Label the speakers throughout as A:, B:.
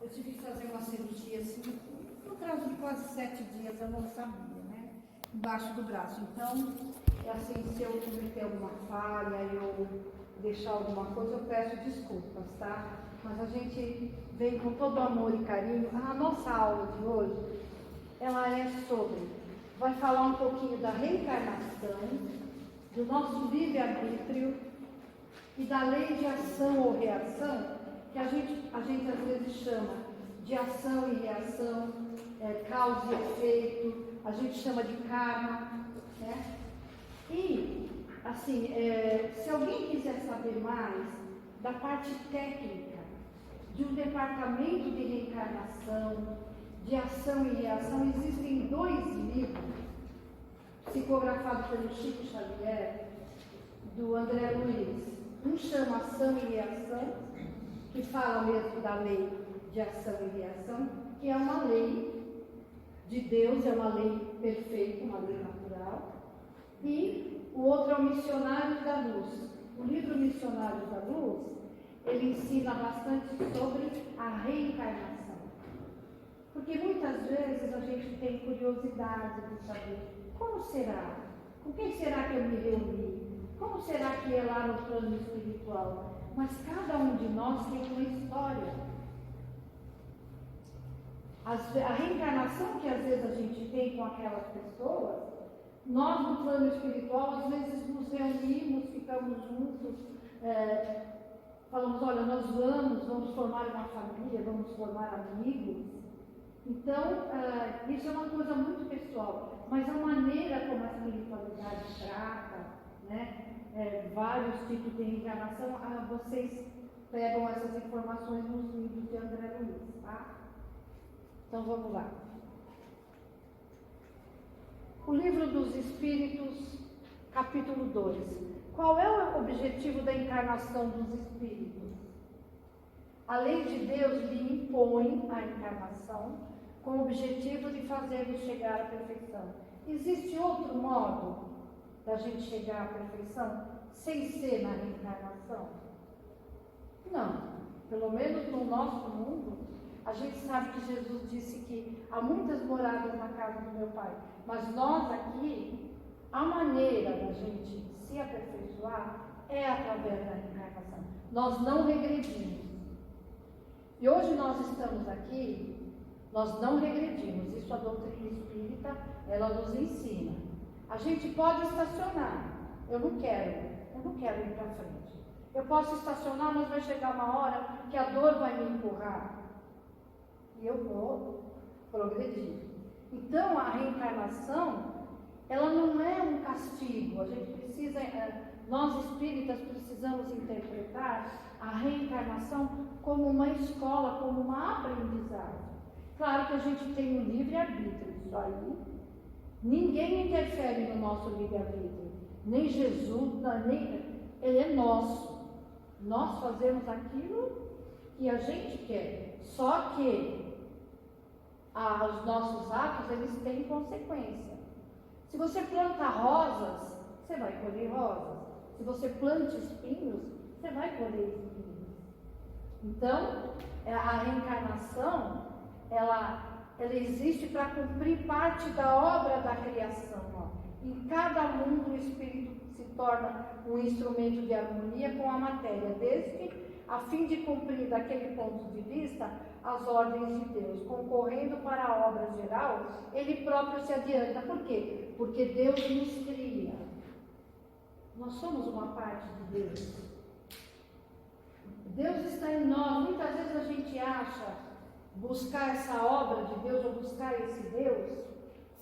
A: Eu tive que fazer uma cirurgia assim, no prazo de quase 7 dias, eu não sabia, né? Embaixo do braço. Então, é assim, se eu cometer alguma falha, eu deixar alguma coisa, eu peço desculpas, tá? Mas a gente vem com todo amor e carinho. A nossa aula de hoje, ela é sobre, vai falar um pouquinho da reencarnação, do nosso livre-arbítrio e da lei de ação ou reação, que a gente às vezes chama de ação e reação, causa e efeito, a gente chama de karma, né? E, assim, se alguém quiser saber mais da parte técnica de um departamento de reencarnação, de ação e reação, existem 2 livros psicografados pelo Chico Xavier, do André Luiz. Um chama Ação e Reação, que fala mesmo da lei de ação e reação, que é uma lei de Deus, é uma lei perfeita, uma lei natural. E o outro é o Missionários da Luz. O livro Missionários da Luz, ele ensina bastante sobre a reencarnação. Porque muitas vezes a gente tem curiosidade de saber como será, com quem será que eu me reuni, como será que é lá no plano espiritual. Mas cada um de nós tem uma história. A reencarnação que às vezes a gente tem com aquelas pessoas, nós no plano espiritual às vezes nos reunimos, ficamos juntos, falamos, olha, nós vamos formar uma família, vamos formar amigos. Então, isso é uma coisa muito pessoal, mas a maneira como a espiritualidade trata, né, vários tipos de reencarnação, vocês pegam essas informações nos livros de André Luiz, tá? Então vamos lá. O Livro dos Espíritos, capítulo 2. Qual é o objetivo da encarnação dos espíritos? A lei de Deus lhe impõe a encarnação com o objetivo de fazê-los chegar à perfeição. Existe outro modo da gente chegar à perfeição sem ser na reencarnação? Não. Pelo menos no nosso mundo, a gente sabe que Jesus disse que há muitas moradas na casa do meu Pai. Mas nós aqui, a maneira da gente se aperfeiçoar é através da reencarnação. Nós não regredimos. E hoje nós estamos aqui, nós não regredimos. Isso a doutrina espírita, ela nos ensina. A gente pode estacionar. Eu não quero ir para frente. Eu posso estacionar, mas vai chegar uma hora que a dor vai me empurrar. E eu vou progredir. Então, a reencarnação, ela não é um castigo. A gente precisa, nós espíritas precisamos interpretar a reencarnação como uma escola, como uma aprendizagem. Claro que a gente tem um livre-arbítrio, isso aí. Ninguém interfere no nosso livre-arbítrio. Nem Jesus, ele é nosso. Nós fazemos aquilo que a gente quer. Só que os nossos atos, eles têm consequência. Se você planta rosas, você vai colher rosas. Se você planta espinhos, você vai colher espinhos. Então, a reencarnação, ela existe para cumprir parte da obra da criação. Em cada mundo, o espírito se torna um instrumento de harmonia com a matéria, desde que, a fim de cumprir daquele ponto de vista as ordens de Deus, concorrendo para a obra geral, ele próprio se adianta. Por quê? Porque Deus nos cria. Nós somos uma parte de Deus. Deus está em nós. Muitas vezes a gente acha buscar essa obra de Deus ou buscar esse Deus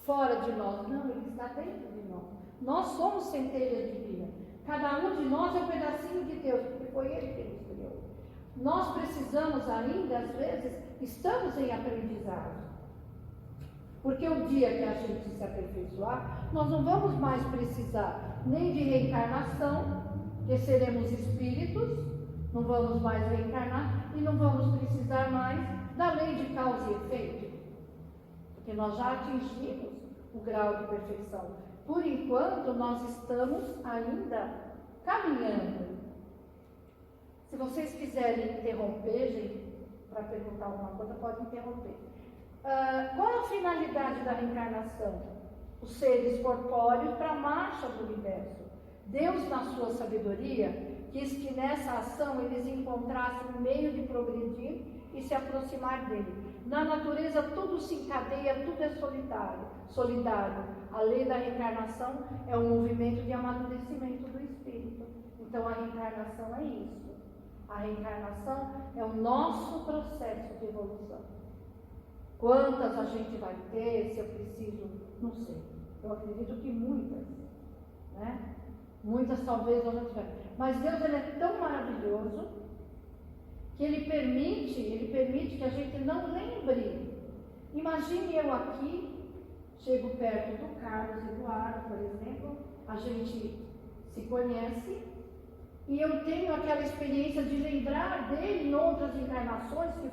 A: fora de nós. Não, ele está dentro de nós. Nós somos centelhas de vida. Cada um de nós é um pedacinho de Deus, porque foi ele que nos criou. Nós precisamos ainda, às vezes, estamos em aprendizagem. Porque o dia que a gente se aperfeiçoar, nós não vamos mais precisar nem de reencarnação, porque seremos espíritos, não vamos mais reencarnar, e não vamos precisar mais da lei de causa e efeito, porque nós já atingimos o grau de perfeição. Por enquanto, nós estamos ainda caminhando. Se vocês quiserem interromper, gente, para vai perguntar alguma coisa, pode interromper. Qual é a finalidade da reencarnação? Os seres corpóreos para a marcha do universo. Deus, na sua sabedoria, quis que nessa ação eles encontrassem um meio de progredir e se aproximar dele. Na natureza tudo se encadeia, tudo é solidário. A lei da reencarnação é um movimento de amadurecimento do espírito. Então a reencarnação é isso. A reencarnação é o nosso processo de evolução. Quantas a gente vai ter, se eu preciso, não sei. Eu acredito que muitas, né? Muitas talvez eu não tiver. Mas Deus, ele é tão maravilhoso que ele permite que a gente não lembre. Imagine eu aqui, chego perto do Carlos Eduardo, por exemplo, a gente se conhece e eu tenho aquela experiência de lembrar dele em outras encarnações que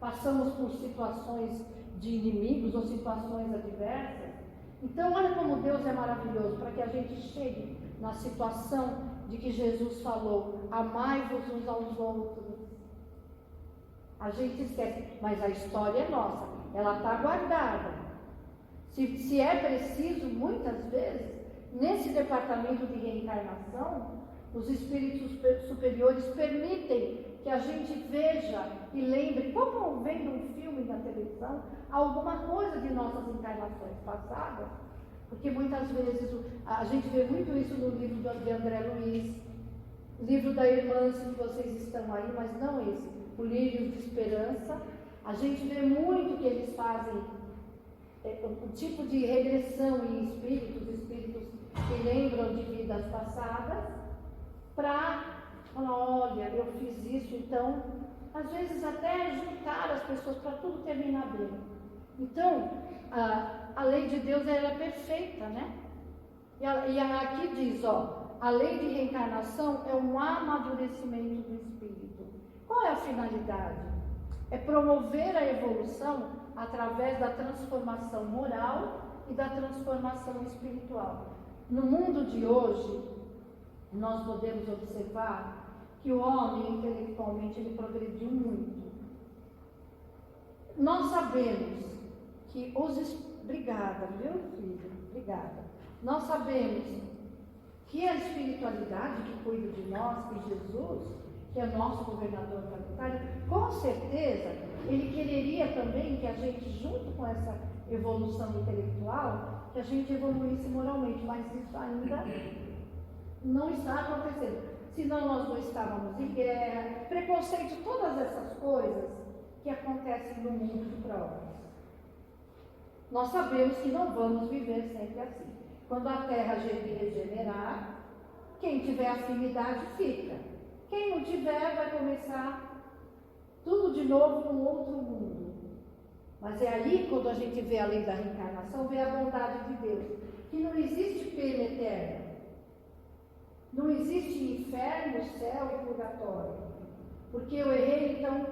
A: passamos por situações de inimigos ou situações adversas. Então, olha como Deus é maravilhoso, para que a gente chegue na situação de que Jesus falou, amai-vos uns aos outros. A gente esquece, mas a história é nossa, ela está guardada. Se é preciso, muitas vezes, nesse departamento de reencarnação, os espíritos superiores permitem que a gente veja e lembre, como vendo um filme na televisão, alguma coisa de nossas encarnações passadas, porque muitas vezes a gente vê muito isso no livro de André Luiz, livro da irmã, se vocês estão aí, mas não esse, o Lírios de Esperança. A gente vê muito que eles fazem um tipo de regressão em espíritos que lembram de vidas passadas, para falar, olha, eu fiz isso, então, às vezes até juntar as pessoas para tudo terminar bem. Então, a lei de Deus ela é perfeita, né? E aqui diz, a lei de reencarnação é um amadurecimento do espírito. Qual é a finalidade? É promover a evolução através da transformação moral e da transformação espiritual. No mundo de hoje, nós podemos observar que o homem, intelectualmente, ele progrediu muito. Nós sabemos que Obrigada, viu, filho? Obrigada. Nós sabemos que a espiritualidade que cuida de nós, que Jesus, que é nosso governador planetário, com certeza, ele quereria também que a gente, junto com essa evolução intelectual, que a gente evoluísse moralmente, mas isso ainda não está acontecendo. Senão nós não estávamos em guerra, preconceito, todas essas coisas que acontecem no mundo de provas. Nós sabemos que não vamos viver sempre assim. Quando a terra regenerar, quem tiver afinidade fica. Quem não tiver vai começar tudo de novo num outro mundo. Mas é aí, quando a gente vê a lei da reencarnação, vê a bondade de Deus, que não existe pena eterna. Não existe inferno, céu e purgatório. Porque eu errei, então,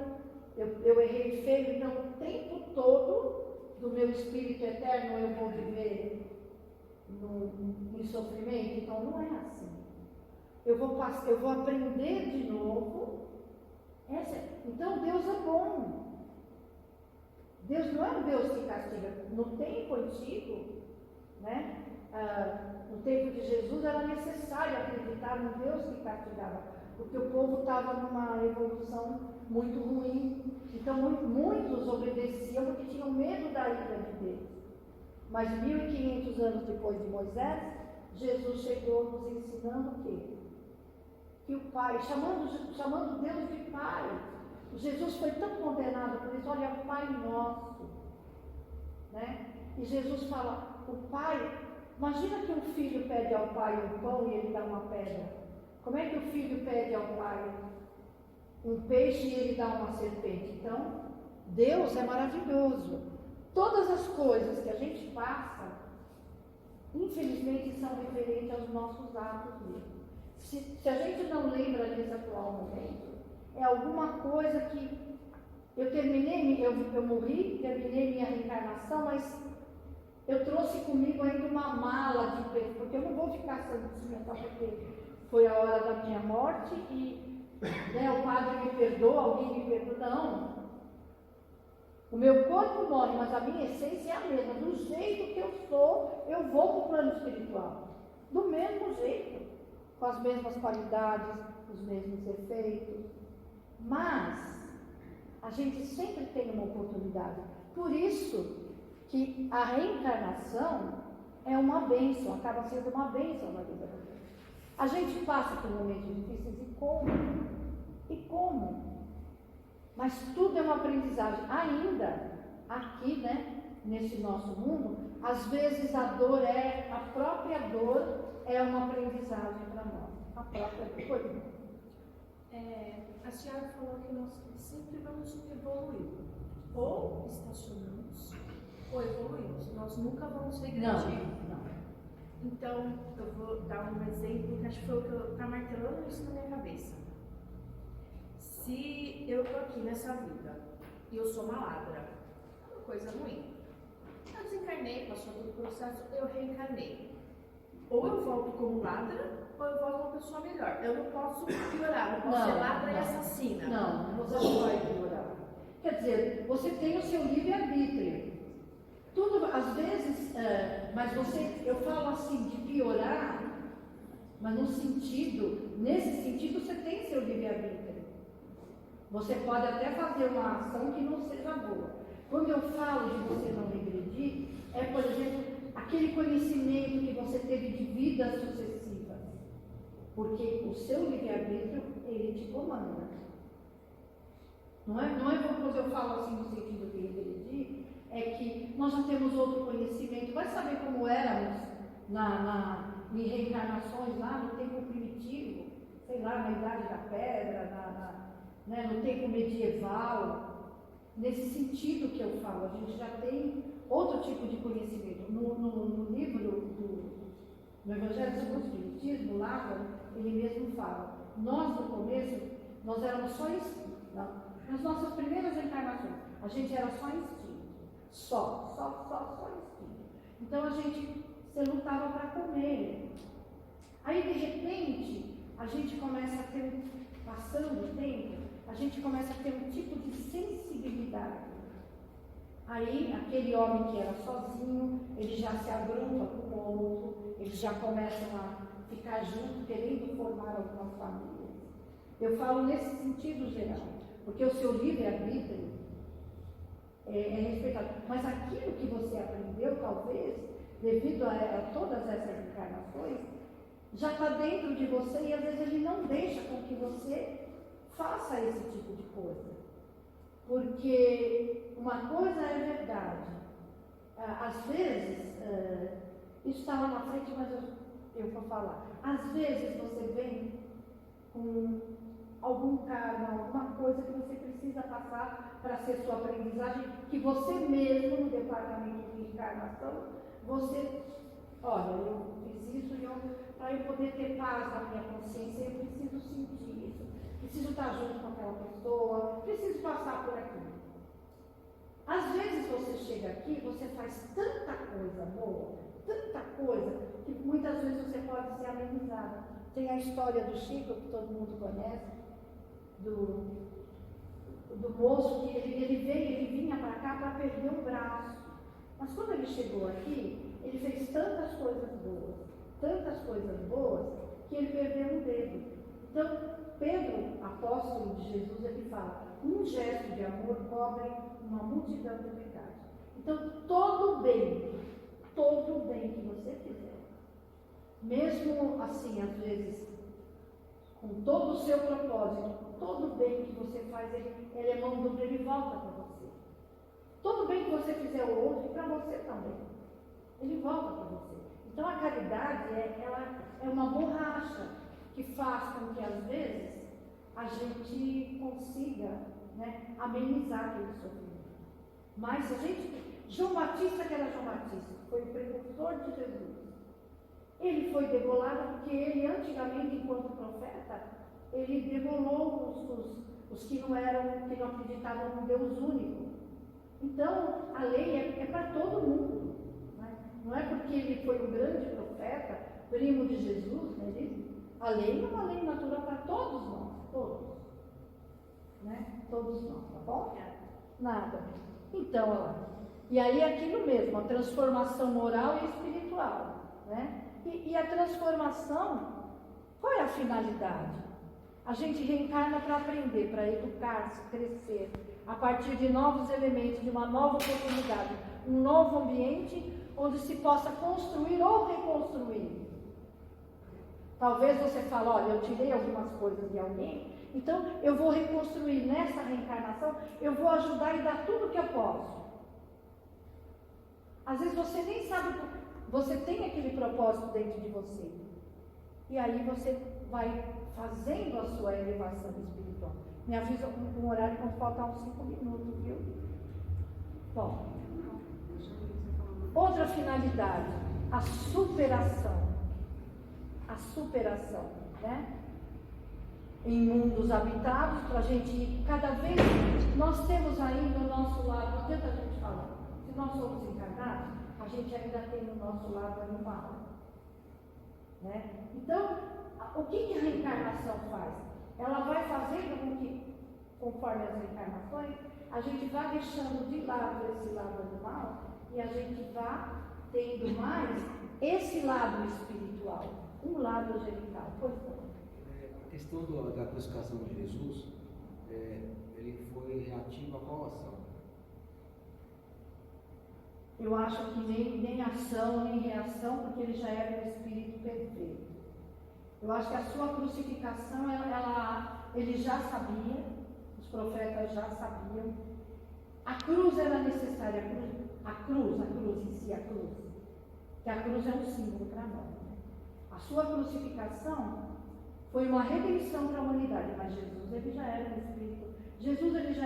A: eu errei feio, então o tempo todo do meu espírito eterno eu vou viver em sofrimento. Então não é assim. Eu vou aprender de novo. Então Deus é bom. Deus não é um Deus que castiga. No tempo antigo, né? No tempo de Jesus era necessário acreditar no Deus que castigava, porque o povo estava numa evolução muito ruim. Então muitos obedeciam porque tinham medo da ira de Deus. Mas 1500 anos depois de Moisés, Jesus chegou nos ensinando o quê? Que o Pai, chamando Deus de Pai. Jesus foi tão condenado por isso, olha, o Pai nosso, né? E Jesus fala, o Pai, imagina que um filho pede ao pai um pão e ele dá uma pedra. Como é que o filho pede ao pai um peixe e ele dá uma serpente? Então, Deus é maravilhoso. Todas as coisas que a gente passa, infelizmente, são referentes aos nossos atos mesmo. Se a gente não lembra nesse atual momento, é alguma coisa que eu morri, terminei minha reencarnação, mas eu trouxe comigo ainda uma mala de peso, porque eu não vou ficar santinha só porque foi a hora da minha morte e o padre me perdoa, alguém me perdoa. Não, O meu corpo morre, mas a minha essência é a mesma. Do jeito que eu sou, eu vou para o plano espiritual. Do mesmo jeito. Com as mesmas qualidades, os mesmos efeitos. Mas a gente sempre tem uma oportunidade. Por isso que a reencarnação é uma bênção, acaba sendo uma bênção na vida da gente. A gente passa por momentos difíceis e como? E como? Mas tudo é uma aprendizagem. Ainda aqui, né, nesse nosso mundo, às vezes a própria dor é uma aprendizagem para nós. A própria dor.
B: A senhora falou que nós sempre vamos evoluir. Ou estacionamos, ou evoluímos. Nós nunca vamos regredir.
A: Não.
B: Então, eu vou dar um exemplo que acho que foi o que está martelando isso na minha cabeça. Se eu estou aqui nessa vida e eu sou uma ladra, é uma coisa ruim. Eu desencarnei, passou todo o processo, eu reencarnei. Ou eu volto como ladra, ou eu volto uma pessoa melhor. Eu não posso piorar, não posso ser ladra e assassina.
A: Não, você não vai piorar. Quer dizer, você tem o seu livre-arbítrio. Tudo, às vezes, mas eu falo assim, de piorar, mas nesse sentido você tem seu livre-arbítrio. Você pode até fazer uma ação que não seja boa. Quando eu falo de você não regredir, é, por exemplo, aquele conhecimento que você teve de vidas sucessivas. Porque o seu livre-arbítrio, ele te comanda. Não é quando eu falo assim no sentido de regredir, é que nós já temos outro conhecimento. Vai saber como éramos em reencarnações lá no tempo primitivo, sei lá, na Idade da Pedra, no tempo medieval. Nesse sentido que eu falo, a gente já tem outro tipo de conhecimento. No livro no Evangelho segundo o Espiritismo, Lázaro, ele mesmo fala, nós no começo, nós éramos só instinto. Nas nossas primeiras encarnações, a gente era só instinto. Só instinto. Então a gente se lutava para comer. Aí de repente, a gente começa a ter, passando o tempo, a gente começa a ter um tipo de sensibilidade. Aí, aquele homem que era sozinho, ele já se agrupa com o outro, eles já começam a ficar juntos, querendo formar algumas famílias. Eu falo nesse sentido geral, porque o seu livre-arbítrio é respeitado. Mas aquilo que você aprendeu, talvez, devido a todas essas encarnações, já está dentro de você e às vezes ele não deixa com que você faça esse tipo de coisa. Porque uma coisa é verdade. Às vezes, isso está lá na frente, mas eu vou falar. Às vezes você vem com algum karma, alguma coisa que você precisa passar para ser sua aprendizagem, que você mesmo, no departamento de encarnação, você, olha, eu fiz isso para eu poder ter paz na minha consciência, eu preciso sentir isso, preciso estar junto com aquela pessoa, preciso passar por aqui. Às vezes você chega aqui, você faz tanta coisa boa, tanta coisa, que muitas vezes você pode ser amenizada. Tem a história do Chico, que todo mundo conhece, do moço que ele vinha para cá para perder um braço. Mas quando ele chegou aqui, ele fez tantas coisas boas, que ele perdeu um dedo. Então, Pedro, apóstolo de Jesus, ele fala, um gesto de amor cobre uma multidão de pecados. Então, todo bem que você fizer, mesmo assim, às vezes, com todo o seu propósito, todo bem que você faz, ele é mão dupla, ele volta para você. Todo bem que você fizer hoje, para você também, ele volta para você. Então a caridade, ela é uma borracha que faz com que às vezes a gente consiga, né, amenizar aquele sofrimento. Mas a gente, João Batista, que era João Batista, foi o precursor de Jesus. Ele foi degolado porque ele, antigamente, enquanto profeta, ele degolou os que não acreditavam no Deus único. Então, a lei é para todo mundo. Né? Não é porque ele foi um grande profeta, primo de Jesus, né? A lei é uma lei natural para todos nós, todos. Né? Todos nós, tá bom? Nada. Então, olha lá. E aí é aquilo mesmo, a transformação moral e espiritual, né? E a transformação, qual é a finalidade? A gente reencarna para aprender, para educar-se, crescer, a partir de novos elementos, de uma nova oportunidade, um novo ambiente onde se possa construir ou reconstruir. Talvez você fale, olha, eu tirei algumas coisas de alguém, então eu vou reconstruir nessa reencarnação, eu vou ajudar e dar tudo o que eu posso. Às vezes você nem sabe, você tem aquele propósito dentro de você. E aí você vai fazendo a sua elevação espiritual. Me avisa um horário quando faltar uns 5 minutos, viu? Bom, outra finalidade, a superação. A superação, né? Em mundos habitados, para a gente ir cada vez. Nós temos aí no nosso lado, não adianta a gente falar, se nós somos encarnados, a gente ainda tem no nosso lado animal. Né? Então, o que a reencarnação faz? Ela vai fazendo com que, conforme as reencarnações, a gente vá deixando de lado esse lado animal e a gente vá tendo mais esse lado espiritual, um lado angelical. Pois não.
C: A questão da crucificação de Jesus, ele foi reativo a qual ação?
A: Eu acho que nem ação, nem reação, porque ele já era um espírito perfeito. Eu acho que a sua crucificação, ele já sabia, os profetas já sabiam. A cruz era necessária, a cruz em si, que a cruz é um símbolo para nós. Né? A sua crucificação foi uma redenção para a humanidade, mas Jesus ele já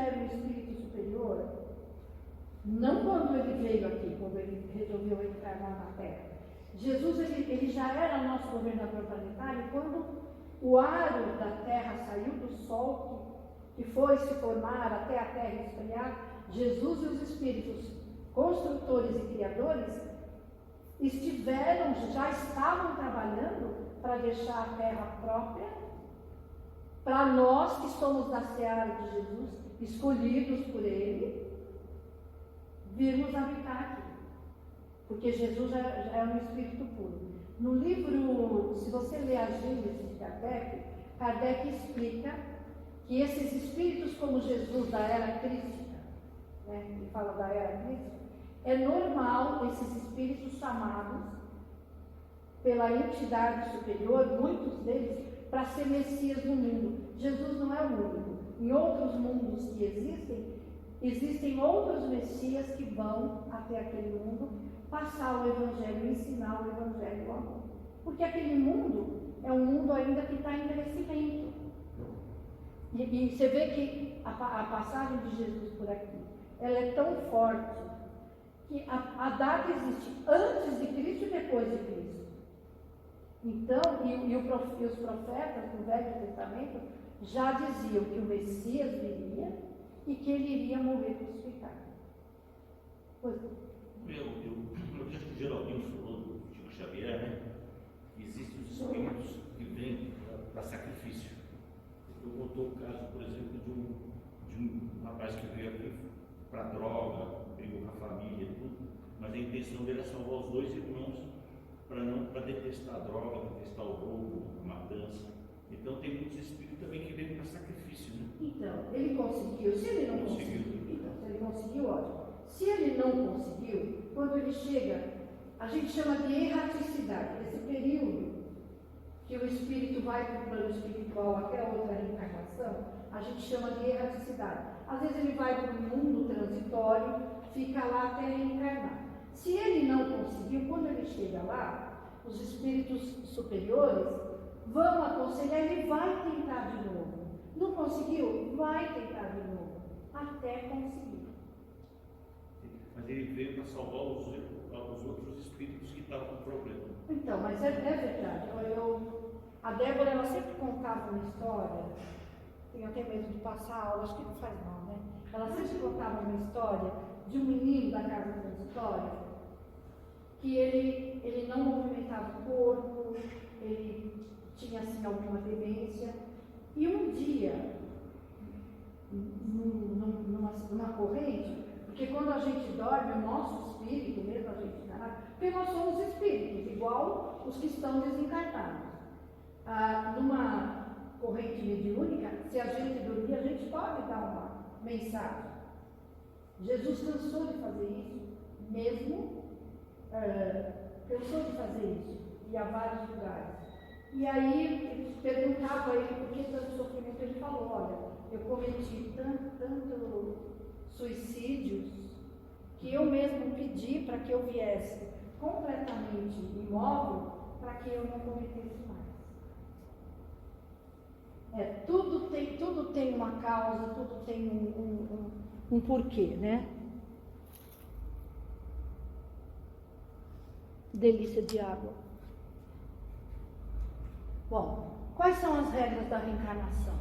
A: era um espírito superior. Não quando ele veio aqui, quando ele resolveu encarnar na Terra. Jesus ele já era nosso governador planetário quando o aro da Terra saiu do Sol, que foi se formar até a Terra esfriar. Jesus e os espíritos construtores e criadores já estavam trabalhando para deixar a Terra própria para nós que somos da seara de Jesus, escolhidos por Ele, virmos habitar aqui, porque Jesus é um espírito puro. No livro, se você ler a Gênesis de Kardec explica que esses espíritos como Jesus da era crística, né, ele fala da era crística, é normal esses espíritos chamados pela entidade superior, muitos deles, para ser Messias no mundo. Jesus não é o único. Em outros mundos que existem outros Messias que vão até aquele mundo passar o Evangelho, ensinar o Evangelho ao amor. Porque aquele mundo é um mundo ainda que está em crescimento. E você vê que a passagem de Jesus por aqui, ela é tão forte que a data existe antes de Cristo e depois de Cristo. Então, os profetas do Velho Testamento já diziam que o Messias viria e que ele iria morrer crucificado. Pois não.
D: Eu acho que o Geraldinho falou do Chico Xavier, né? Existem os espíritos que vêm para sacrifício. Eu contou o caso, por exemplo, de um rapaz que veio aqui para droga, brigou com a família, tudo, mas a intenção dele é salvar os dois irmãos para detestar a droga, detestar o roubo, a matança. Então tem muitos espíritos também que vêm para sacrifício, né?
A: Então, ele conseguiu. Se ele não conseguiu, então, se ele conseguiu, ótimo. Se ele não conseguiu, quando ele chega, a gente chama de erraticidade, esse período que o espírito vai para o plano espiritual até a outra reencarnação, a gente chama de erraticidade. Às vezes ele vai para o mundo transitório, fica lá até reencarnar. Se ele não conseguiu, quando ele chega lá, os espíritos superiores vão aconselhar, ele vai tentar de novo. Não conseguiu? Vai tentar de novo, até conseguir.
D: Mas ele veio para salvar os outros espíritos que estavam com problema.
A: Então, mas é verdade. A Débora, ela sempre contava uma história, tenho até medo de passar a aula, acho que não faz mal, né? Ela sempre contava uma história de um menino da casa transitória, que ele não movimentava o corpo, ele tinha assim alguma demência, e um dia, numa uma corrente, porque quando a gente dorme, o nosso espírito, mesmo a gente encarnado, porque nós somos espíritos, igual os que estão desencarnados. Numa corrente mediúnica, se a gente dormir, a gente pode dar uma mensagem. Jesus cansou de fazer isso, mesmo cansou de fazer isso, e a vários lugares. E aí perguntava a ele por que tanto sofrimento. Ele falou: olha, eu cometi tanto suicídios que eu mesmo pedi para que eu viesse completamente imóvel para que eu não cometesse mais. Tudo tem uma causa, tudo tem um porquê, né? Delícia de água. Bom, quais são as regras da reencarnação?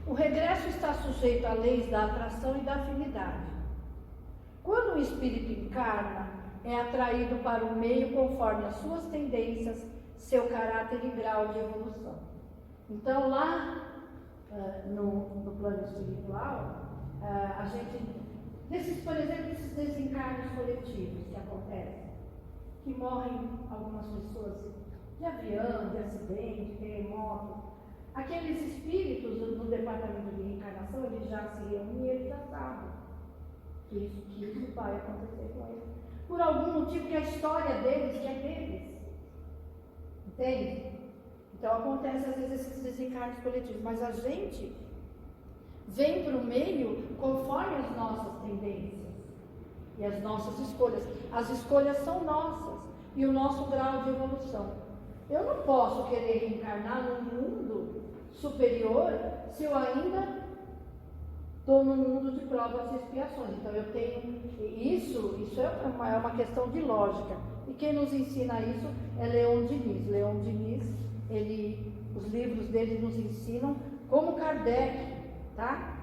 A: O regresso está sujeito a leis da atração e da afinidade. Quando o espírito encarna, é atraído para o meio conforme as suas tendências, seu caráter e grau de evolução. Então, lá no plano espiritual, a gente, por exemplo, esses desencarnes coletivos que acontecem, que morrem algumas pessoas de avião, de acidente, de terremoto, aqueles espíritos no departamento de reencarnação, eles já se reúnem e eles já sabem que isso vai acontecer com eles. Por algum motivo que a história deles, que é deles. Entende? Então acontece às vezes esses desencarnes coletivos, mas a gente vem para o meio conforme as nossas tendências e as nossas escolhas. As escolhas são nossas e o nosso grau de evolução. Eu não posso querer reencarnar num mundo superior se eu ainda estou num mundo de provas e expiações. Então eu tenho isso é uma questão de lógica. E quem nos ensina isso é Leon Denis. Leon Denis, os livros dele nos ensinam como Kardec, tá?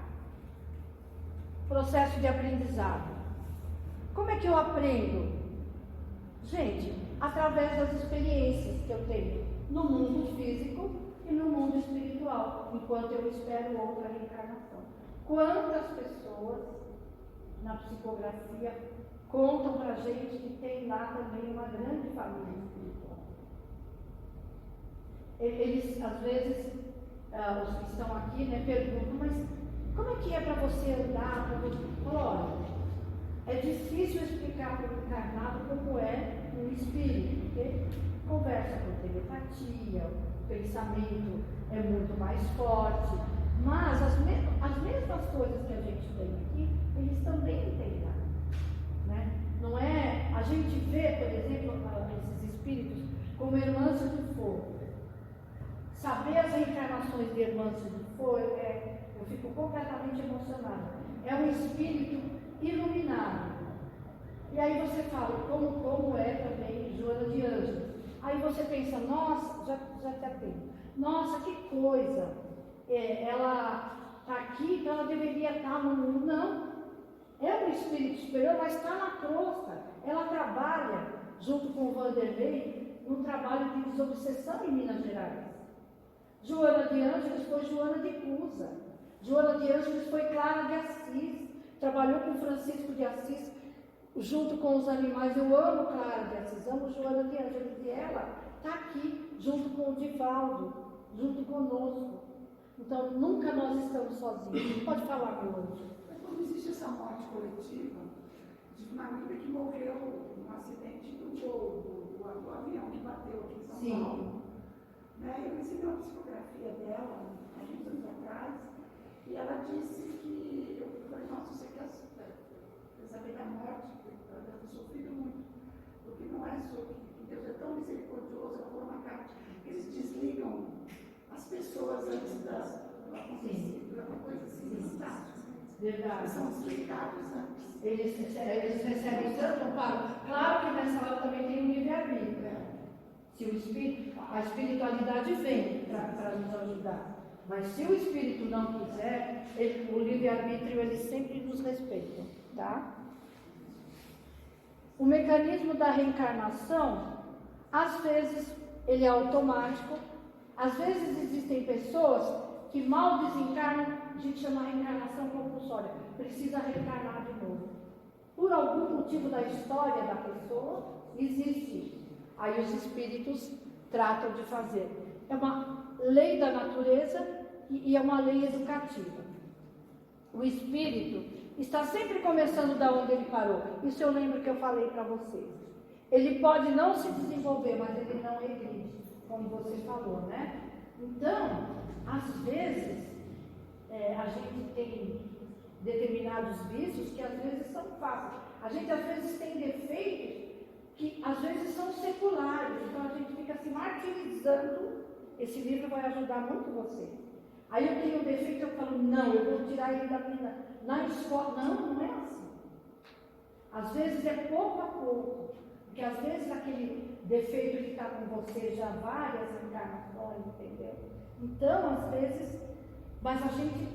A: Processo de aprendizado. Como é que eu aprendo? Gente, através das experiências que eu tenho no mundo físico e no mundo espiritual, enquanto eu espero outra reencarnação. Quantas pessoas na psicografia contam pra gente que tem lá também uma grande família espiritual. Eles, às vezes, os que estão aqui, né, perguntam, mas como é que é para você andar? Olha, é difícil explicar para o encarnado como é um espírito, porque conversa com telepatia, o pensamento é muito mais forte, mas as mesmas coisas que a gente tem aqui, eles também têm lá, né? Não é, a gente vê, por exemplo, esses espíritos como irmãs de fogo. Saber as reencarnações de irmãs de fogo, eu fico completamente emocionada. É um espírito iluminado. E aí você fala, como é também Joana de Ângeles. Aí você pensa, nossa, já tem. Nossa, que coisa. Ela está aqui, então ela deveria estar no mundo. Não. É um espírito superior, mas está na crosta. Ela trabalha, junto com o Vanderlei, um trabalho de desobsessão em Minas Gerais. Joana de Ângeles foi Joana de Cusa. Joana de Ângeles foi Clara de Assis. Trabalhou com Francisco de Assis, junto com os animais. Eu amo Clara de Assis, amo Joana de Ângeles. E ela está aqui, junto com o Divaldo, junto conosco. Então, nunca nós estamos sozinhos. Pode falar, meu anjo.
E: Mas quando existe essa morte coletiva, de uma amiga que morreu num acidente do avião que bateu aqui em São Paulo. Né? Eu recebi uma psicografia dela, há uns anos atrás, e ela disse que, eu falei, nossa, você quer saber da morte, ela deve ter sofrido muito, porque não é só que Deus é tão misericordioso, ela falou uma carta, eles desligam as pessoas antes do acontecido, é uma coisa assim, sabe?
A: Verdade.
E: Eles são desligados antes.
A: Eles recebem tanto amparo. Claro que nessa hora também tem um livre-arbítrio. Se o espírito, a espiritualidade vem para nos ajudar. Mas se o espírito não quiser, o livre-arbítrio ele sempre nos respeita, tá? O mecanismo da reencarnação, às vezes, ele é automático. Às vezes existem pessoas que mal desencarnam, a gente chama reencarnação compulsória. precisa reencarnar de novo. Por algum motivo da história da pessoa, existe. Aí os espíritos tratam de fazer. É uma lei da natureza e é uma lei educativa. O espírito está sempre começando da onde ele parou. Isso eu lembro que eu falei para vocês. Ele pode não se desenvolver, mas ele não regride, como você falou, né? Então, às vezes, a gente tem determinados vícios que às vezes são fáceis. A gente às vezes tem defeitos que às vezes são seculares. Então a gente fica se martirizando. Esse livro vai ajudar muito você. Aí eu tenho um defeito, eu falo, não, eu vou tirar ele da vida. Na escola, não é assim. Às vezes é pouco a pouco. Porque às vezes aquele defeito que está com você já várias encarnações, entendeu? Então, às vezes, mas a gente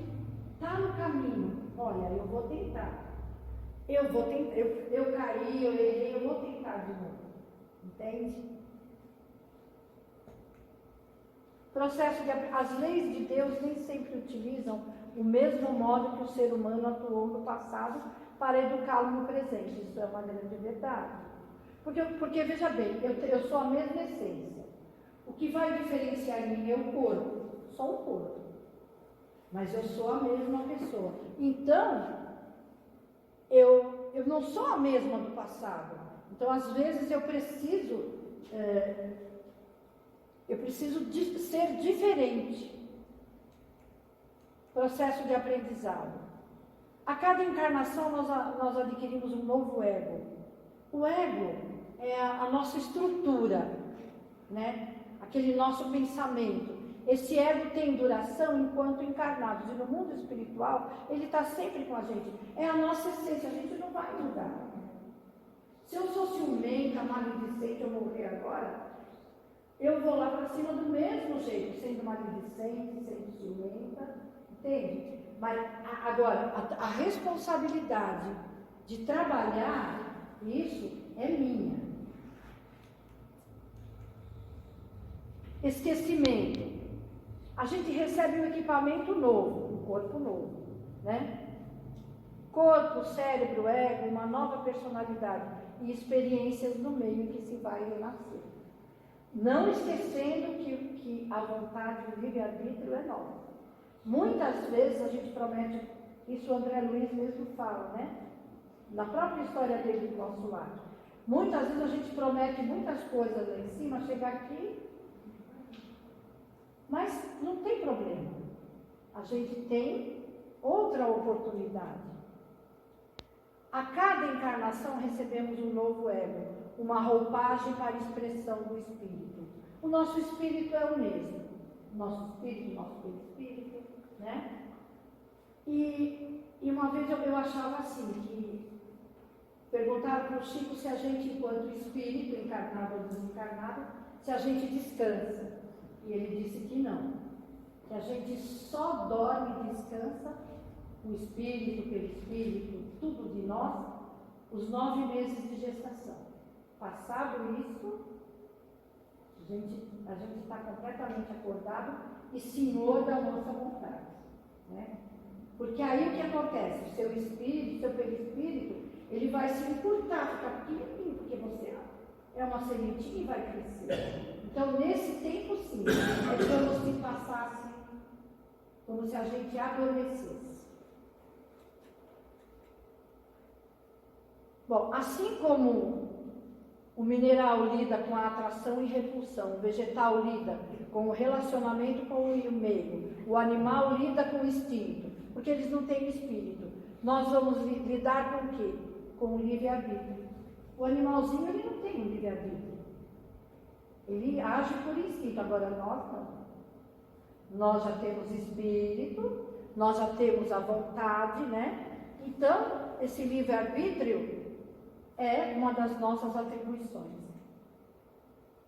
A: está no caminho. Olha, eu vou tentar. Eu caí, eu errei, eu vou tentar de novo. Entende? As leis de Deus nem sempre utilizam o mesmo modo que o ser humano atuou no passado para educá-lo no presente. Isso é uma grande verdade. Porque veja bem, eu sou a mesma essência. O que vai diferenciar em mim é o corpo. Só o corpo. Mas eu sou a mesma pessoa. Então, eu não sou a mesma do passado. Então, às vezes, eu preciso ser diferente. Processo de aprendizado. A cada encarnação, nós adquirimos um novo ego. O ego é a nossa estrutura, né? Aquele nosso pensamento. Esse ego tem duração enquanto encarnados. E no mundo espiritual, ele está sempre com a gente. É a nossa essência, a gente não vai mudar. Se eu sou ciumenta, maledicente, eu morrer agora, eu vou lá para cima do mesmo jeito, sendo maledicente, sendo ciumenta, entende? Mas agora, a responsabilidade de trabalhar isso é minha. Esquecimento. A gente recebe um equipamento novo, um corpo novo, né? Corpo, cérebro, ego, uma nova personalidade e experiências no meio em que se vai renascer. Não esquecendo que a vontade do livre-arbítrio é nossa. Muitas vezes a gente promete, isso o André Luiz mesmo fala, né? Na própria história dele do nosso lar. Muitas vezes a gente promete muitas coisas lá em cima, chega aqui, mas não tem problema. A gente tem outra oportunidade. A cada encarnação recebemos um novo ego, uma roupagem para a expressão do espírito. O nosso espírito é o mesmo. Nosso espírito, né? E uma vez eu achava assim, que perguntaram para o Chico se a gente, enquanto espírito, encarnado ou desencarnado, se a gente descansa. E ele disse que não. Que a gente só dorme e descansa, o espírito, perispírito, tudo de nós, os 9 meses de gestação. Passado isso, a gente está completamente acordado e senhor da nossa vontade. Né? Porque aí o que acontece? O seu espírito, seu perispírito, ele vai se encurtar, ficar pequenininho, porque você é uma sementinha e vai crescer. Então, nesse tempo, sim, é como se passasse, como se a gente adormecesse. Bom, assim como o mineral lida com a atração e repulsão, o vegetal lida com o relacionamento com o meio, o animal lida com o instinto, porque eles não têm espírito. Nós vamos lidar com o quê? Com o livre-arbítrio. O animalzinho, ele não tem um livre-arbítrio. Ele age por instinto, agora nós não. Nós já temos espírito, nós já temos a vontade, né? Então, esse livre-arbítrio é uma das nossas atribuições.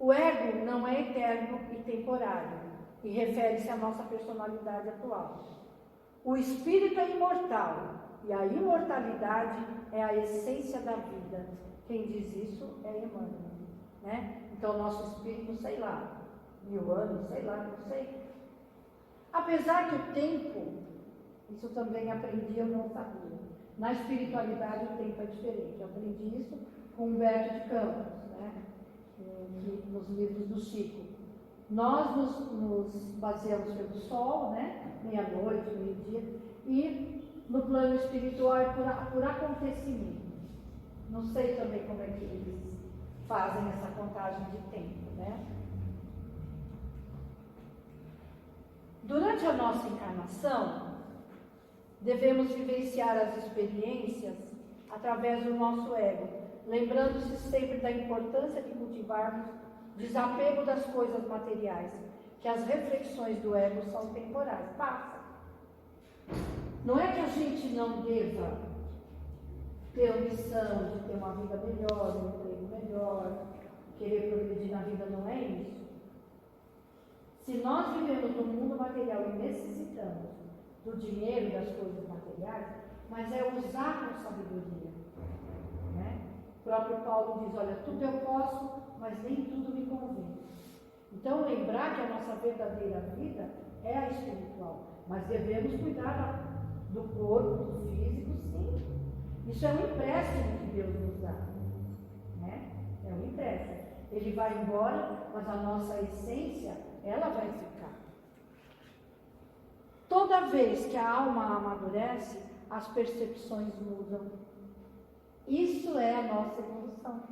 A: O ego não é eterno e temporário, e refere-se à nossa personalidade atual. O espírito é imortal, e a imortalidade é a essência da vida. Quem diz isso é Emmanuel, né? Então, o nosso espírito, sei lá, 1000 anos, sei lá, não sei. Apesar que o tempo, isso também aprendi, eu não sabia. Na espiritualidade o tempo é diferente. Eu aprendi isso com Humberto de Campos, né? Nos livros do Chico. Nós nos baseamos pelo sol, né? Meia-noite, meio-dia, e no plano espiritual é por acontecimento. Não sei também como é que eles fazem essa contagem de tempo, né? Durante a nossa encarnação, devemos vivenciar as experiências através do nosso ego, lembrando-se sempre da importância de cultivarmos desapego das coisas materiais, que as reflexões do ego são temporais, passa. Não é que a gente não deva ter ambição de ter uma vida melhor, um emprego melhor, querer progredir na vida, não é isso. Se nós vivemos no mundo material e necessitamos do dinheiro e das coisas materiais, mas é usar com sabedoria, né? O próprio Paulo diz, olha, tudo eu posso, mas nem tudo me convém. Então, lembrar que a nossa verdadeira vida é a espiritual, mas devemos cuidar do corpo, do físico, sim. Isso é um empréstimo que Deus nos dá, né? É um empréstimo. Ele vai embora, mas a nossa essência, ela vai ficar. Toda vez que a alma amadurece, as percepções mudam. Isso é a nossa evolução,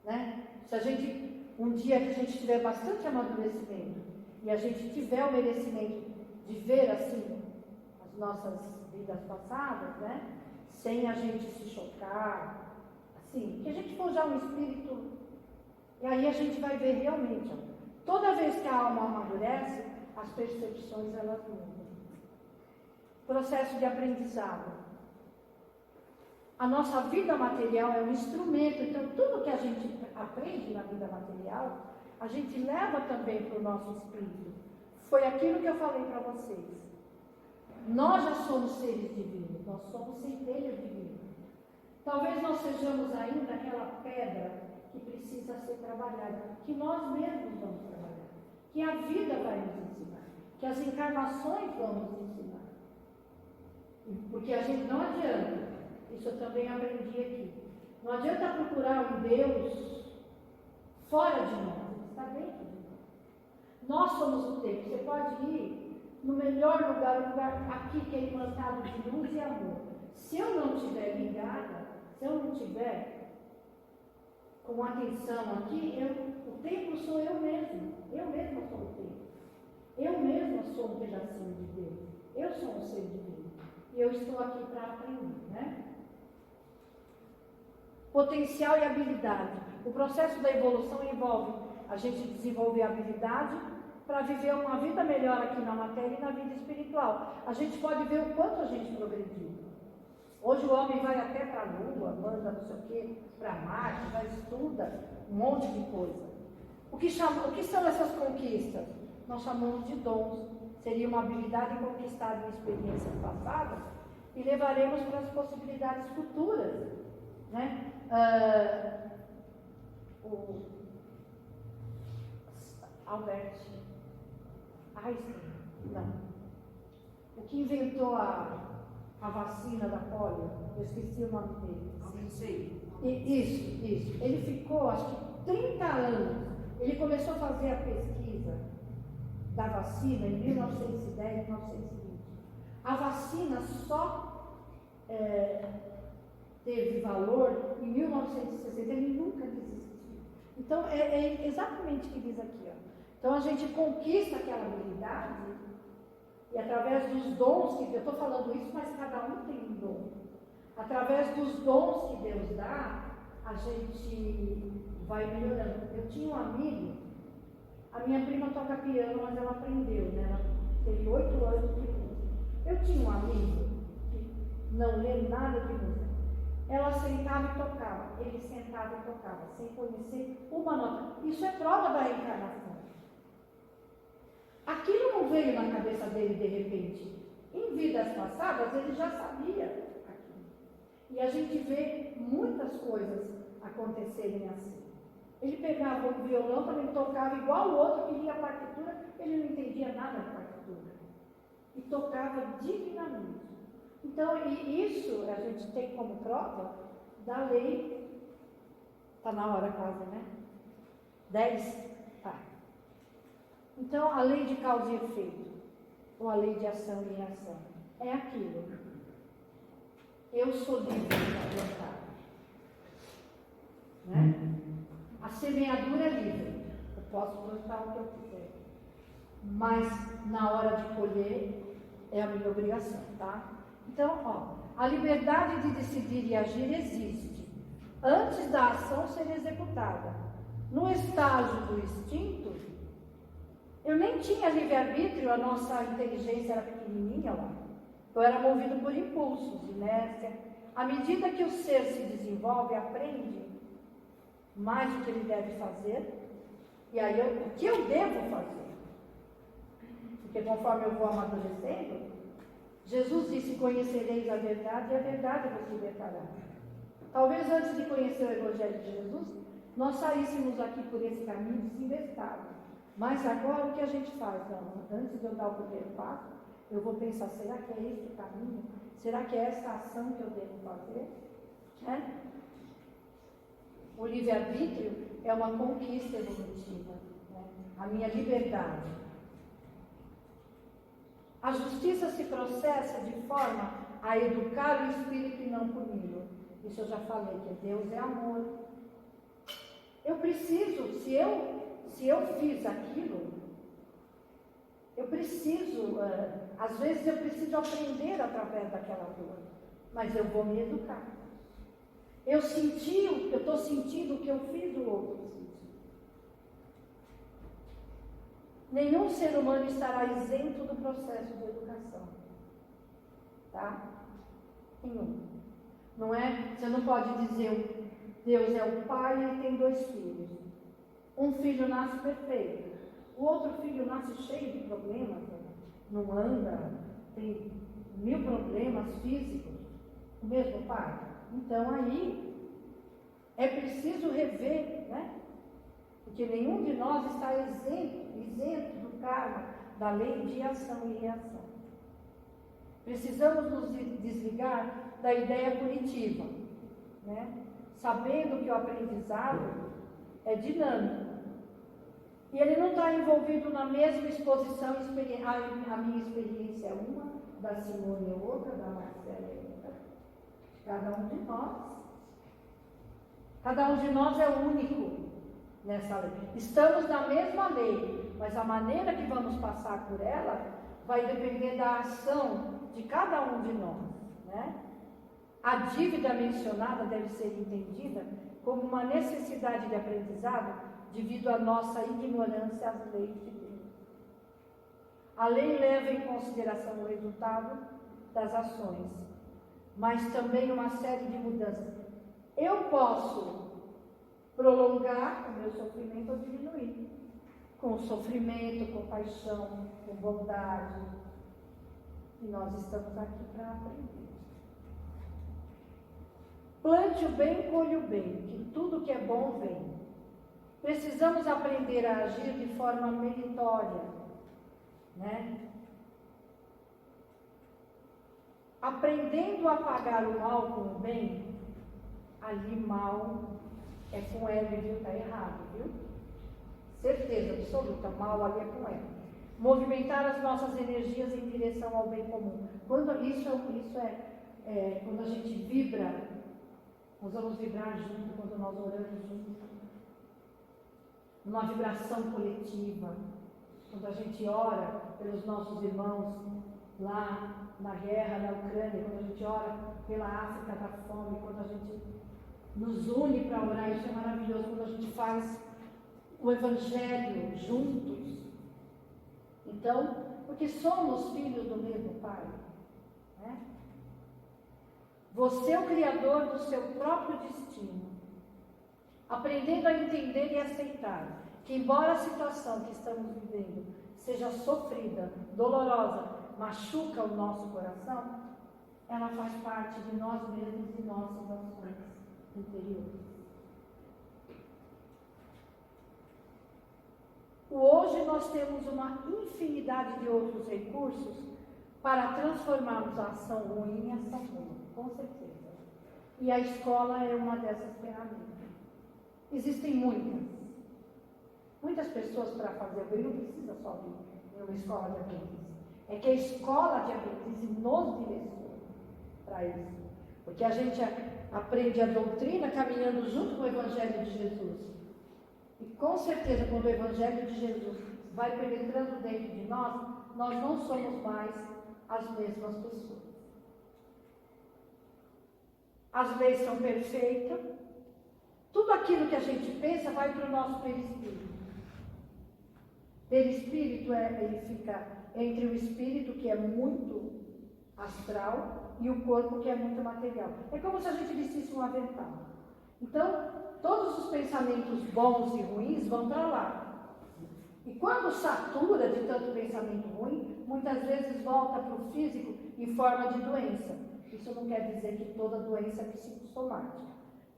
A: né? Se a gente, um dia que a gente tiver bastante amadurecimento e a gente tiver o merecimento de ver assim as nossas vidas passadas, né? Sem a gente se chocar, assim, que a gente for já um espírito, e aí a gente vai ver realmente, ó, toda vez que a alma amadurece, as percepções elas mudam. Processo de aprendizado. A nossa vida material é um instrumento, então tudo que a gente aprende na vida material, a gente leva também para o nosso espírito. Foi aquilo que eu falei para vocês. Nós já somos seres divinos, nós somos centelhas divinas. Talvez nós sejamos ainda aquela pedra que precisa ser trabalhada, que nós mesmos vamos trabalhar, que a vida vai nos ensinar, que as encarnações vão nos ensinar. Porque a gente não adianta, isso eu também aprendi aqui, não adianta procurar um Deus fora de nós, ele está dentro de nós. Nós somos o tempo, você pode ir no melhor lugar, um lugar aqui que é implantado de luz e amor. Se eu não estiver ligada, se eu não estiver com atenção aqui, o templo sou eu mesma sou o templo. Eu mesma sou um pedacinho de Deus. Eu sou um ser divino. E eu estou aqui para aprender, né? Potencial e habilidade. O processo da evolução envolve a gente desenvolver habilidade para viver uma vida melhor aqui na matéria e na vida espiritual. A gente pode ver o quanto a gente progrediu. Hoje o homem vai até para a Lua, manda não sei o quê, para Marte, já estuda um monte de coisa. O que são essas conquistas? Nós chamamos de dons. Seria uma habilidade conquistada em experiências passadas e levaremos para as possibilidades futuras, né? O Albert Einstein, não. O que inventou a vacina da polio, eu esqueci o nome dele. Isso. Ele ficou, acho que 30 anos. Ele começou a fazer a pesquisa da vacina em 1910, 1920. A vacina só teve valor em 1960, ele nunca desistiu. Então, é exatamente o que diz aqui, ó. Então, a gente conquista aquela habilidade e através dos dons que eu estou falando isso, mas cada um tem um dom. Através dos dons que Deus dá, a gente vai melhorando. Eu tinha um amigo, a minha prima toca piano, mas ela aprendeu, né? Ela teve 8 anos de música. Eu tinha um amigo que não lê nada de música. Ela sentava e tocava, ele sentava e tocava, sem conhecer uma nota. Isso é prova da reencarnação. Aquilo não veio na cabeça dele de repente. Em vidas passadas, ele já sabia aquilo. E a gente vê muitas coisas acontecerem assim. Ele pegava o violão, também tocava igual o outro que lia a partitura, ele não entendia nada de partitura. E tocava divinamente. Então, e isso a gente tem como prova da lei, está na hora quase, né? 10? Tá. Então, a lei de causa e efeito, ou a lei de ação e reação, é aquilo. Eu sou livre para plantar. Né? A semeadura é livre. Eu posso plantar o que eu quiser. Mas, na hora de colher, é a minha obrigação, tá? Então, ó, a liberdade de decidir e agir existe antes da ação ser executada. No estágio do instinto, eu nem tinha livre-arbítrio, a nossa inteligência era pequenininha lá. Eu era movido por impulsos, inércia. À medida que o ser se desenvolve, aprende mais o que ele deve fazer, e aí o que eu devo fazer. Porque conforme eu vou amadurecendo, Jesus disse: conhecereis a verdade e a verdade vos libertará. Talvez antes de conhecer o Evangelho de Jesus, nós saíssemos aqui por esse caminho desinvestados. Mas agora o que a gente faz? Não, antes de eu dar o primeiro passo, eu vou pensar: será que é esse o caminho? Será que é essa ação que eu devo fazer? Né? O livre-arbítrio é uma conquista evolutiva, né? A minha liberdade. A justiça se processa de forma a educar o espírito e não puni-lo. Isso eu já falei, que Deus é amor. Eu preciso, se eu fiz aquilo, eu preciso, às vezes eu preciso aprender através daquela dor, mas eu vou me educar. Eu estou sentindo o que eu fiz, o outro sentiu. Nenhum ser humano estará isento do processo de educação. Tá? Nenhum. Não é? Você não pode dizer: Deus é o pai e ele tem 2 filhos. Um filho nasce perfeito, o outro filho nasce cheio de problemas, não anda, tem 1000 problemas físicos. O mesmo pai. Então aí é preciso rever, né? Porque nenhum de nós está isento do karma, da lei de ação e reação. Precisamos nos desligar da ideia punitiva, né? Sabendo que o aprendizado é dinâmico. E ele não está envolvido na mesma exposição, a minha experiência é uma, da Simone é outra, da Marcela é outra. Cada um de nós. Cada um de nós é único nessa lei. Estamos na mesma lei, mas a maneira que vamos passar por ela vai depender da ação de cada um de nós, né? A dívida mencionada deve ser entendida como uma necessidade de aprendizado devido à nossa ignorância às leis de Deus. A lei leva em consideração o resultado das ações, mas também uma série de mudanças. Eu posso prolongar o meu sofrimento ou diminuir. Com sofrimento, com paixão, com bondade. E nós estamos aqui para aprender. Plante o bem, colhe o bem, que tudo que é bom vem. Precisamos aprender a agir de forma meritória, né? Aprendendo a pagar o mal com o bem, ali mal é com L, viu? Está errado, viu? Certeza absoluta, mal ali é com L. Movimentar as nossas energias em direção ao bem comum. Quando quando a gente vibra, nós vamos vibrar junto quando nós oramos juntos. Uma vibração coletiva. Quando a gente ora pelos nossos irmãos lá na guerra na Ucrânia, quando a gente ora pela África da fome, quando a gente nos une para orar, isso é maravilhoso. Quando a gente faz o Evangelho juntos. Então, porque somos filhos do mesmo Pai, né? Você é o criador do seu próprio destino. Aprendendo a entender e aceitar que, embora a situação que estamos vivendo seja sofrida, dolorosa, machuca o nosso coração, ela faz parte de nós mesmos e nossas ações interiores. Hoje nós temos uma infinidade de outros recursos para transformarmos a ação ruim em ação boa, com certeza. E a escola é uma dessas ferramentas. Existem muitas pessoas para fazer o bem, não precisa só de uma escola de aprendiz. É que a escola de aprendiz nos direciona para isso. Porque a gente aprende a doutrina caminhando junto com o Evangelho de Jesus. E com certeza, quando o Evangelho de Jesus vai penetrando dentro de nós, nós não somos mais as mesmas pessoas. As leis são perfeitas. Tudo aquilo que a gente pensa vai para o nosso perispírito. Perispírito ele fica entre o espírito, que é muito astral, e o corpo, que é muito material. É como se a gente vestisse um avental. Então, todos os pensamentos bons e ruins vão para lá. E quando satura de tanto pensamento ruim, muitas vezes volta para o físico em forma de doença. Isso não quer dizer que toda doença é psicossomática.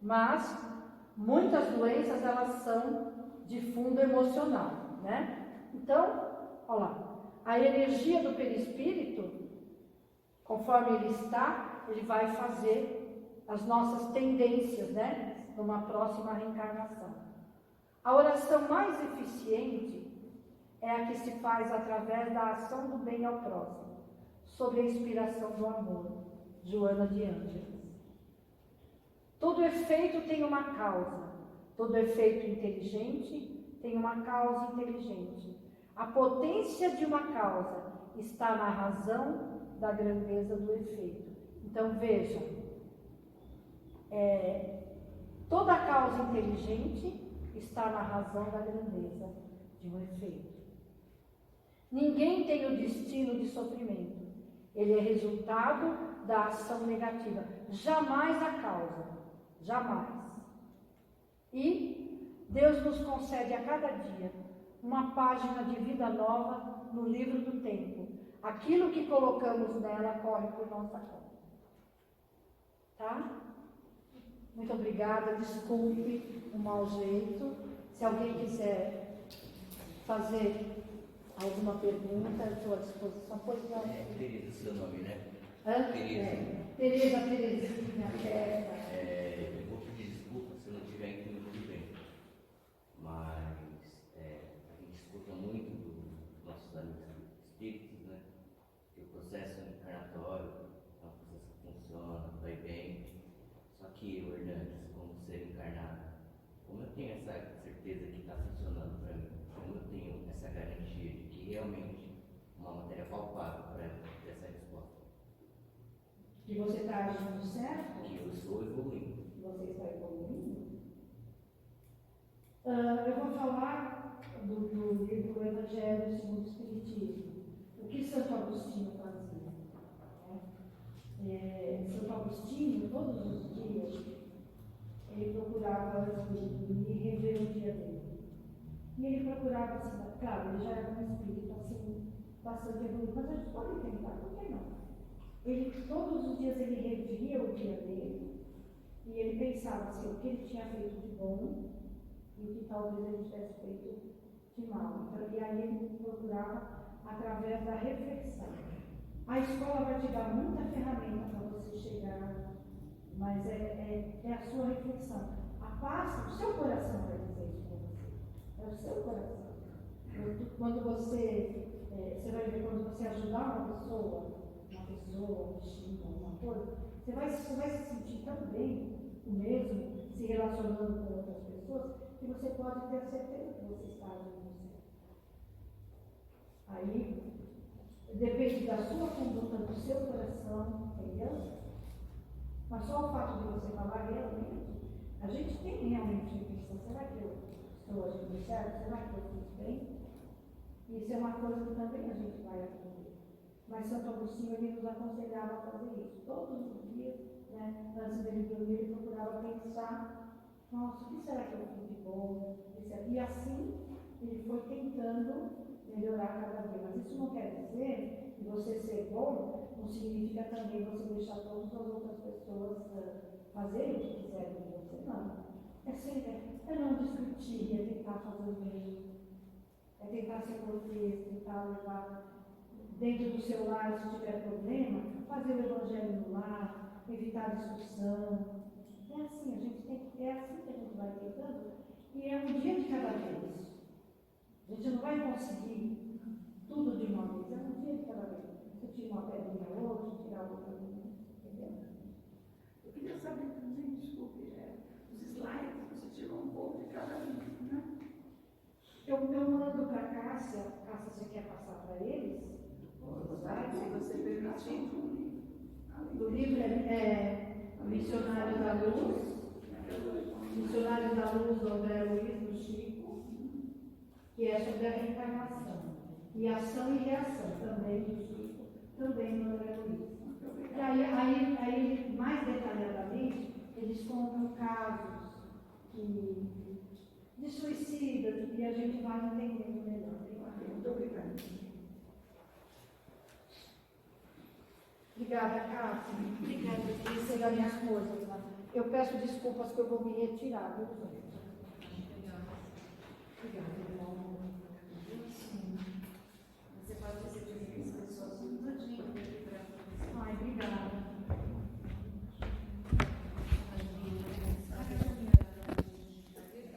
A: Mas, muitas doenças, elas são de fundo emocional, né? Então, olha lá, a energia do perispírito, conforme ele está, ele vai fazer as nossas tendências, né? Numa próxima reencarnação. A oração mais eficiente é a que se faz através da ação do bem ao próximo, sob a inspiração do amor. Joana de Ângeles. Todo efeito tem uma causa. Todo efeito inteligente tem uma causa inteligente. A potência de uma causa está na razão da grandeza do efeito. Então veja, toda causa inteligente está na razão da grandeza de um efeito. Ninguém tem o destino de sofrimento. Ele é resultado da ação negativa. Jamais a causa. Jamais. E Deus nos concede a cada dia uma página de vida nova no livro do tempo. Aquilo que colocamos nela corre por nossa conta. Tá? Muito obrigada. Desculpe o mau jeito. Se alguém quiser fazer alguma pergunta, eu estou à disposição. Pois não.
F: Tereza, seu nome, né?
A: Hã?
F: Tereza.
A: Terezinha,
F: Eu vou pedir desculpa se eu não estiver entendido bem, mas a gente escuta muito dos nossos amigos espíritos, né? Que o processo encarnatório é um processo que funciona, vai bem. Só que eu, Hernandes, como ser encarnado, como eu tenho essa certeza que está funcionando para mim, como eu tenho essa garantia de que realmente uma matéria palpável para ter essa resposta.
A: que você está agindo certo?
F: Que eu estou evoluindo.
A: Você está evoluindo? Eu vou falar do livro Evangelho segundo o Espiritismo. O que Santo Agostinho fazia? Santo Agostinho, todos os dias, ele procurava antes de dormir rever o dia dele. E ele procurava, assim, claro, ele já era um espírito assim, bastante evoluído, mas a gente pode tentar, por que não? Todos os dias ele revia o dia dele e ele pensava assim, o que ele tinha feito de bom e o que talvez ele tivesse feito de mal. Então, e aí ele procurava através da reflexão. A escola vai te dar muita ferramenta para você chegar, mas é a sua reflexão. A paz, o seu coração vai dizer isso para você. É o seu coração. Quando você vai ver, quando você ajudar uma pessoa, um bichinho, alguma coisa, você vai se sentir tão bem, o mesmo, se relacionando com outras pessoas, que você pode ter certeza que você está agindo certo. Aí, depende da sua conduta, do seu coração, entendeu? Mas só o fato de você falar realmente, a gente tem realmente intenção, será que eu estou agindo certo? Será que eu fiz bem? Isso é uma coisa que também a gente vai aprender. Mas Santo Agostinho, ele nos aconselhava a fazer isso. Todos os dias, né, antes dele dormir, ele procurava pensar, nossa, o que será que eu fiz de bom? E assim, ele foi tentando melhorar cada dia. Mas isso não quer dizer que você ser bom, não significa também você deixar todas as outras pessoas fazerem o que quiserem de você, não. É não discutir, é tentar fazer o bem, é tentar ser cortês, tentar levar dentro do seu lar, se tiver problema, fazer o evangelho no lar, evitar discussão. É assim, é assim que a gente vai tentando, e é um dia de cada vez. A gente não vai conseguir tudo de uma vez, é um dia de cada vez. Você tira uma pedrinha hoje, tira outra, entendeu?
E: Eu queria saber também, desculpe, os slides, você tirou um pouco de cada livro, né?
A: Eu mando para a Cássia, você quer passar para eles? Os slides?
B: Se você permitir.
A: O livro é Missionários da Luz, Missionários da Luz, do André Luiz, do Chico, que é sobre a reencarnação. E ação e reação, também do Chico, também do André Luiz. E aí, mais detalhadamente, eles contam casos de suicídio, e a gente vai entendendo melhor.
E: Muito obrigada.
A: Obrigada, Cássia. Obrigada, Cris. Das minhas coisas. Né? Eu peço desculpas que eu vou me retirar, viu, gente? Obrigada, irmão.